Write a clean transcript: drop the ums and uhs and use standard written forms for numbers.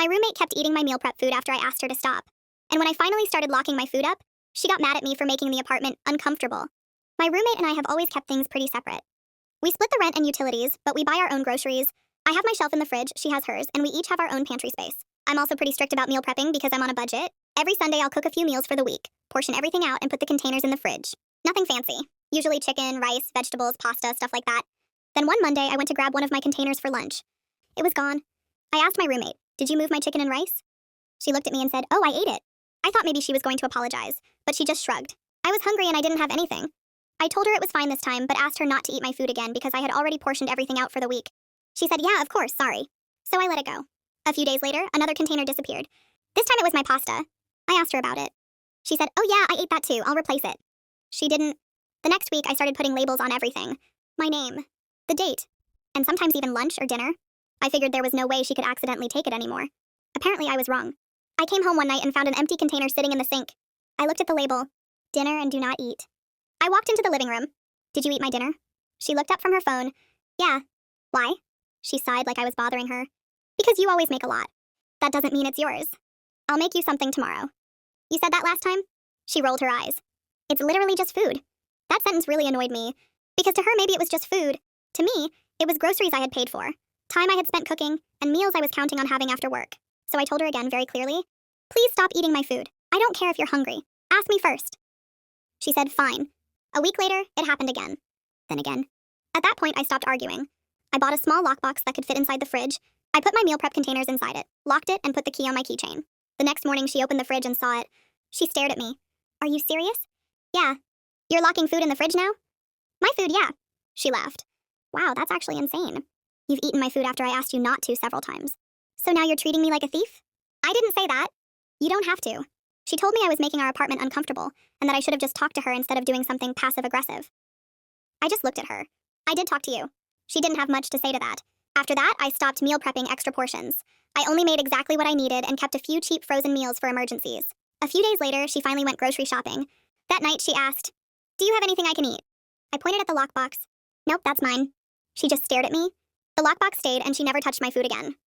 My roommate kept eating my meal prep food after I asked her to stop. And when I finally started locking my food up, she got mad at me for making the apartment uncomfortable. My roommate and I have always kept things pretty separate. We split the rent and utilities, but we buy our own groceries. I have my shelf in the fridge, she has hers, and we each have our own pantry space. I'm also pretty strict about meal prepping because I'm on a budget. Every Sunday I'll cook a few meals for the week, portion everything out, and put the containers in the fridge. Nothing fancy. Usually chicken, rice, vegetables, pasta, stuff like that. Then one Monday I went to grab one of my containers for lunch. It was gone. I asked my roommate, "Did you move my chicken and rice?" She looked at me and said, "Oh, I ate it." I thought maybe she was going to apologize, but she just shrugged. I was hungry and I didn't have anything. I told her it was fine this time, but asked her not to eat my food again because I had already portioned everything out for the week. She said, "Yeah, of course, sorry." So I let it go. A few days later, another container disappeared. This time it was my pasta. I asked her about it. She said, "Oh yeah, I ate that too, I'll replace it." She didn't. The next week I started putting labels on everything. My name, the date, and sometimes even lunch or dinner. I figured there was no way she could accidentally take it anymore. Apparently I was wrong. I came home one night and found an empty container sitting in the sink. I looked at the label, dinner and do not eat. I walked into the living room. "Did you eat my dinner?" She looked up from her phone. "Yeah." "Why?" She sighed like I was bothering her. "Because you always make a lot. That doesn't mean it's yours. I'll make you something tomorrow." "You said that last time?" She rolled her eyes. "It's literally just food." That sentence really annoyed me, because to her maybe it was just food. To me, it was groceries I had paid for, time I had spent cooking, and meals I was counting on having after work. So I told her again very clearly, "Please stop eating my food. I don't care if you're hungry. Ask me first." She said, "Fine." A week later, it happened again. Then again. At that point, I stopped arguing. I bought a small lockbox that could fit inside the fridge. I put my meal prep containers inside it, locked it, and put the key on my keychain. The next morning, she opened the fridge and saw it. She stared at me. "Are you serious?" "Yeah." "You're locking food in the fridge now?" "My food, yeah." She laughed. "Wow, that's actually insane. You've eaten my food after I asked you not to several times. So now you're treating me like a thief?" "I didn't say that." "You don't have to." She told me I was making our apartment uncomfortable, and that I should have just talked to her instead of doing something passive-aggressive. I just looked at her. "I did talk to you." She didn't have much to say to that. After that, I stopped meal prepping extra portions. I only made exactly what I needed and kept a few cheap frozen meals for emergencies. A few days later, she finally went grocery shopping. That night, she asked, "Do you have anything I can eat?" I pointed at the lockbox. "Nope, that's mine." She just stared at me. The lockbox stayed, and she never touched my food again.